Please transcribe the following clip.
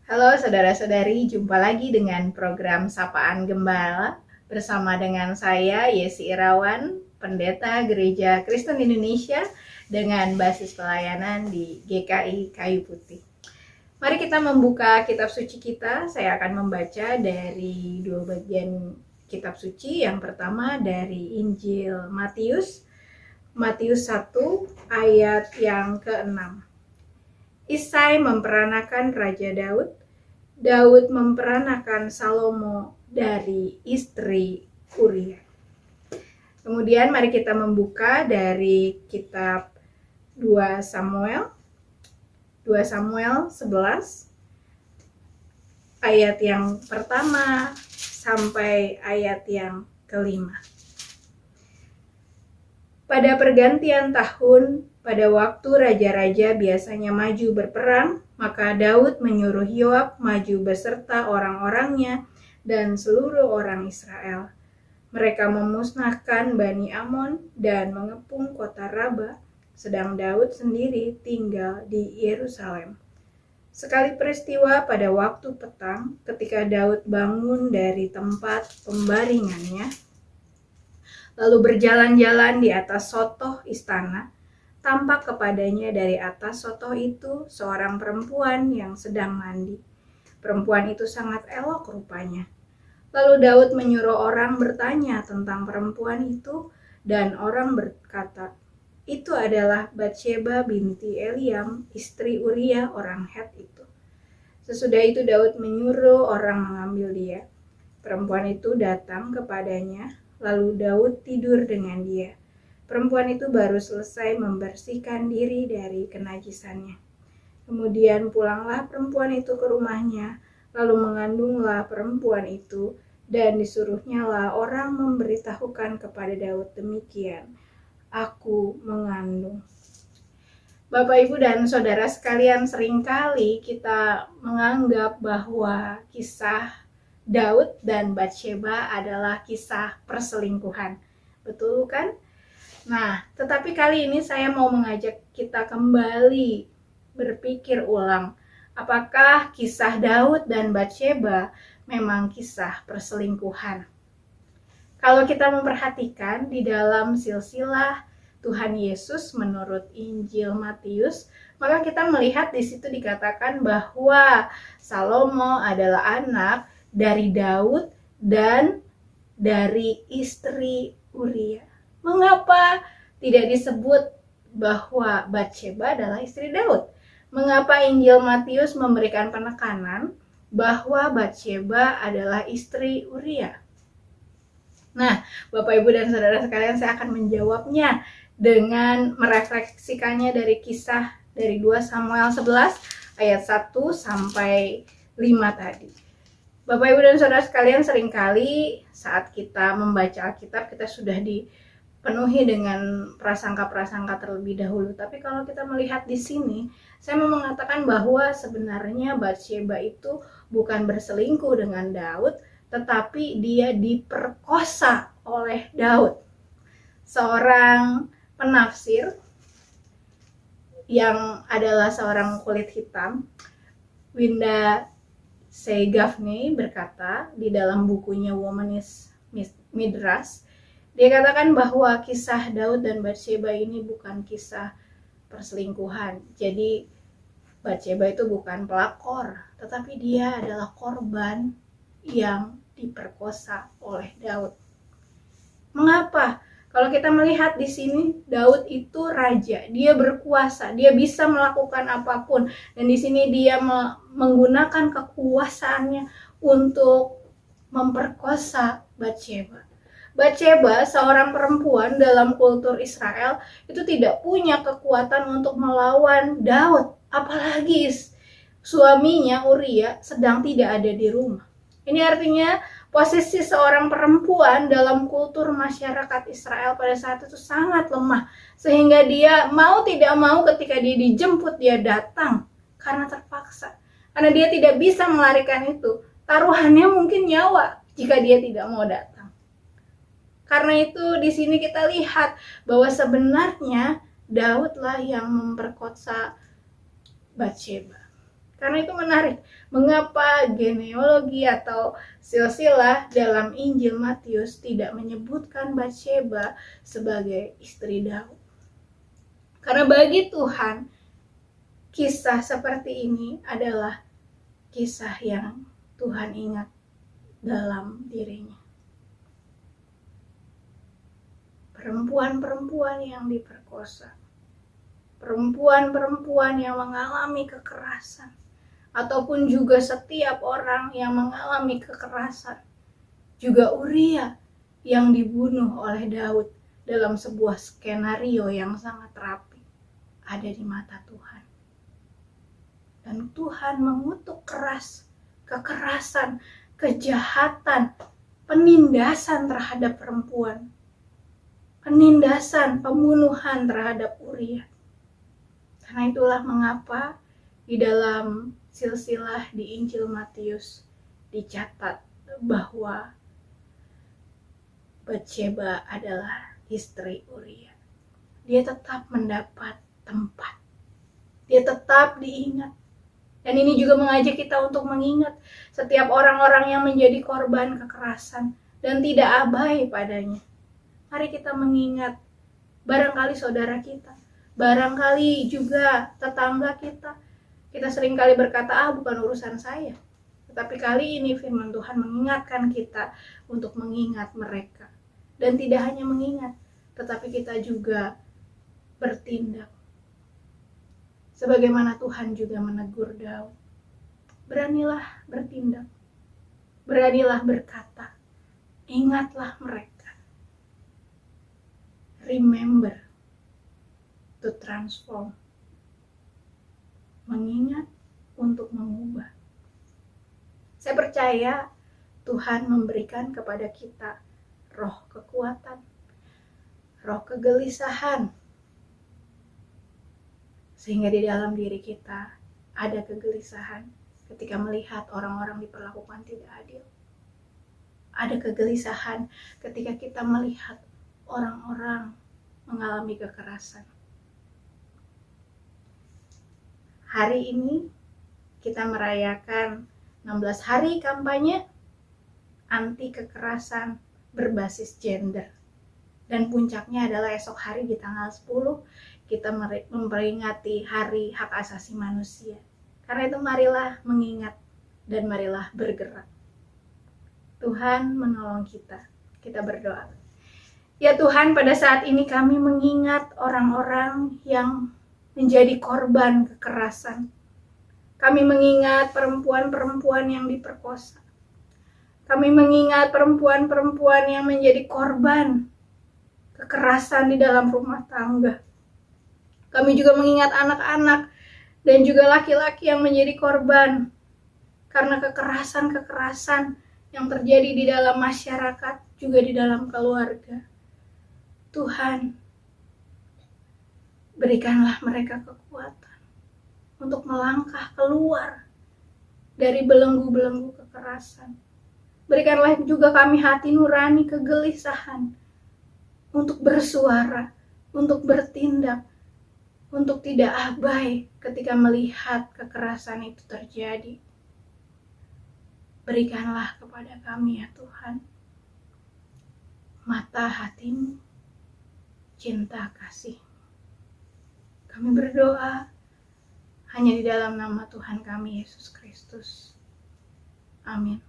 Halo saudara-saudari, jumpa lagi dengan program Sapaan Gembala bersama dengan saya Yesi Irawan, Pendeta Gereja Kristen Indonesia dengan basis pelayanan di GKI Kayu Putih. Mari kita membuka kitab suci kita. Saya akan membaca dari dua bagian kitab suci. Yang pertama dari Injil Matius, Matius 1 ayat yang ke-6. Isai memperanakan Raja Daud, Daud memperanakan Salomo dari istri Uria. Kemudian mari kita membuka dari kitab 2 Samuel 11 ayat yang pertama sampai ayat yang kelima. Pada pergantian tahun, pada waktu raja-raja biasanya maju berperang, maka Daud menyuruh Yoab maju beserta orang-orangnya dan seluruh orang Israel. Mereka memusnahkan Bani Amon dan mengepung kota Raba, sedang Daud sendiri tinggal di Yerusalem. Sekali peristiwa pada waktu petang, ketika Daud bangun dari tempat pembaringannya, lalu berjalan-jalan di atas sotoh istana, tampak kepadanya dari atas sotoh itu seorang perempuan yang sedang mandi. Perempuan itu sangat elok rupanya. Lalu Daud menyuruh orang bertanya tentang perempuan itu, dan orang berkata, itu adalah Batsheba binti Eliam, istri Uria orang Het itu. Sesudah itu Daud menyuruh orang mengambil dia. Perempuan itu datang kepadanya, lalu Daud tidur dengan dia. Perempuan itu baru selesai membersihkan diri dari kenajisannya. Kemudian pulanglah perempuan itu ke rumahnya, lalu mengandunglah perempuan itu, dan disuruhnyalah orang memberitahukan kepada Daud demikian, aku mengandung. Bapak, Ibu, dan Saudara sekalian, seringkali kita menganggap bahwa kisah Daud dan Batsheba adalah kisah perselingkuhan. Betul kan? Nah, tetapi kali ini saya mau mengajak kita kembali berpikir ulang. Apakah kisah Daud dan Batsheba memang kisah perselingkuhan? Kalau kita memperhatikan di dalam silsilah Tuhan Yesus menurut Injil Matius, maka kita melihat di situ dikatakan bahwa Salomo adalah anak dari Daud dan dari istri Uria. Mengapa tidak disebut bahwa Batsheba adalah istri Daud? Mengapa Injil Matius memberikan penekanan bahwa Batsheba adalah istri Uria? Nah, Bapak, Ibu, dan Saudara sekalian, saya akan menjawabnya dengan merefleksikannya dari kisah dari 2 Samuel 11 ayat 1 sampai 5 tadi. Bapak, Ibu, dan Saudara sekalian, seringkali saat kita membaca Alkitab, kita sudah dipenuhi dengan prasangka-prasangka terlebih dahulu. Tapi kalau kita melihat di sini, saya mau mengatakan bahwa sebenarnya Batsheba itu bukan berselingkuh dengan Daud, tetapi dia diperkosa oleh Daud. Seorang penafsir yang adalah seorang kulit hitam, Winda Seigavney, berkata di dalam bukunya Womanist Midrash, dia katakan bahwa kisah Daud dan Batsheba ini bukan kisah perselingkuhan. Jadi Batsheba itu bukan pelakor, tetapi dia adalah korban yang diperkosa oleh Daud. Mengapa? Kalau kita melihat di sini, Daud itu raja, dia berkuasa, dia bisa melakukan apapun, dan di sini dia menggunakan kekuasaannya untuk memperkosa Batsheba. Batsheba, seorang perempuan dalam kultur Israel, itu tidak punya kekuatan untuk melawan Daud, apalagi suaminya Uria sedang tidak ada di rumah. Ini artinya posisi seorang perempuan dalam kultur masyarakat Israel pada saat itu sangat lemah, sehingga dia mau tidak mau ketika dia dijemput, dia datang karena terpaksa, karena dia tidak bisa melarikan itu. Taruhannya mungkin nyawa jika dia tidak mau datang. Karena itu di sini kita lihat bahwa sebenarnya Daudlah yang memperkosa Batsheba. Karena itu menarik, mengapa genealogi atau silsilah dalam Injil Matius tidak menyebutkan Batsheba sebagai istri Daud. Karena bagi Tuhan, kisah seperti ini adalah kisah yang Tuhan ingat dalam dirinya. Perempuan-perempuan yang diperkosa, perempuan-perempuan yang mengalami kekerasan, ataupun juga setiap orang yang mengalami kekerasan. Juga Uria yang dibunuh oleh Daud dalam sebuah skenario yang sangat rapi ada di mata Tuhan. Dan Tuhan mengutuk keras kekerasan, kejahatan, penindasan terhadap perempuan, penindasan, pembunuhan terhadap Uria. Karena itulah mengapa di dalam silsilah di Injil Matius dicatat bahwa Batsheba adalah istri Uria. Dia tetap mendapat tempat. Dia tetap diingat. Dan ini juga mengajak kita untuk mengingat setiap orang-orang yang menjadi korban kekerasan dan tidak abai padanya. Mari kita mengingat barangkali saudara kita, barangkali juga tetangga kita. Kita seringkali berkata, bukan urusan saya. Tetapi kali ini firman Tuhan mengingatkan kita untuk mengingat mereka. Dan tidak hanya mengingat, tetapi kita juga bertindak. Sebagaimana Tuhan juga menegur Daud. Beranilah bertindak. Beranilah berkata. Ingatlah mereka. Remember to transform. Mengingat untuk mengubah. Saya percaya Tuhan memberikan kepada kita roh kekuatan, roh kegelisahan, sehingga di dalam diri kita ada kegelisahan ketika melihat orang-orang diperlakukan tidak adil. Ada kegelisahan ketika kita melihat orang-orang mengalami kekerasan. Hari ini kita merayakan 16 hari kampanye anti kekerasan berbasis gender. Dan puncaknya adalah esok hari di tanggal 10 kita memperingati Hari Hak Asasi Manusia. Karena itu marilah mengingat dan marilah bergerak. Tuhan menolong kita. Kita berdoa. Ya Tuhan, pada saat ini kami mengingat orang-orang yang menjadi korban kekerasan. Kami mengingat perempuan-perempuan yang diperkosa. Kami mengingat perempuan-perempuan yang menjadi korban kekerasan di dalam rumah tangga. Kami juga mengingat anak-anak dan juga laki-laki yang menjadi korban karena kekerasan-kekerasan yang terjadi di dalam masyarakat, juga di dalam keluarga. Tuhan, berikanlah mereka kekuatan untuk melangkah keluar dari belenggu-belenggu kekerasan. Berikanlah juga kami hati nurani kegelisahan untuk bersuara, untuk bertindak, untuk tidak abai ketika melihat kekerasan itu terjadi. Berikanlah kepada kami ya Tuhan, mata hatimu, cinta kasih. Kami berdoa hanya di dalam nama Tuhan kami Yesus Kristus. Amin.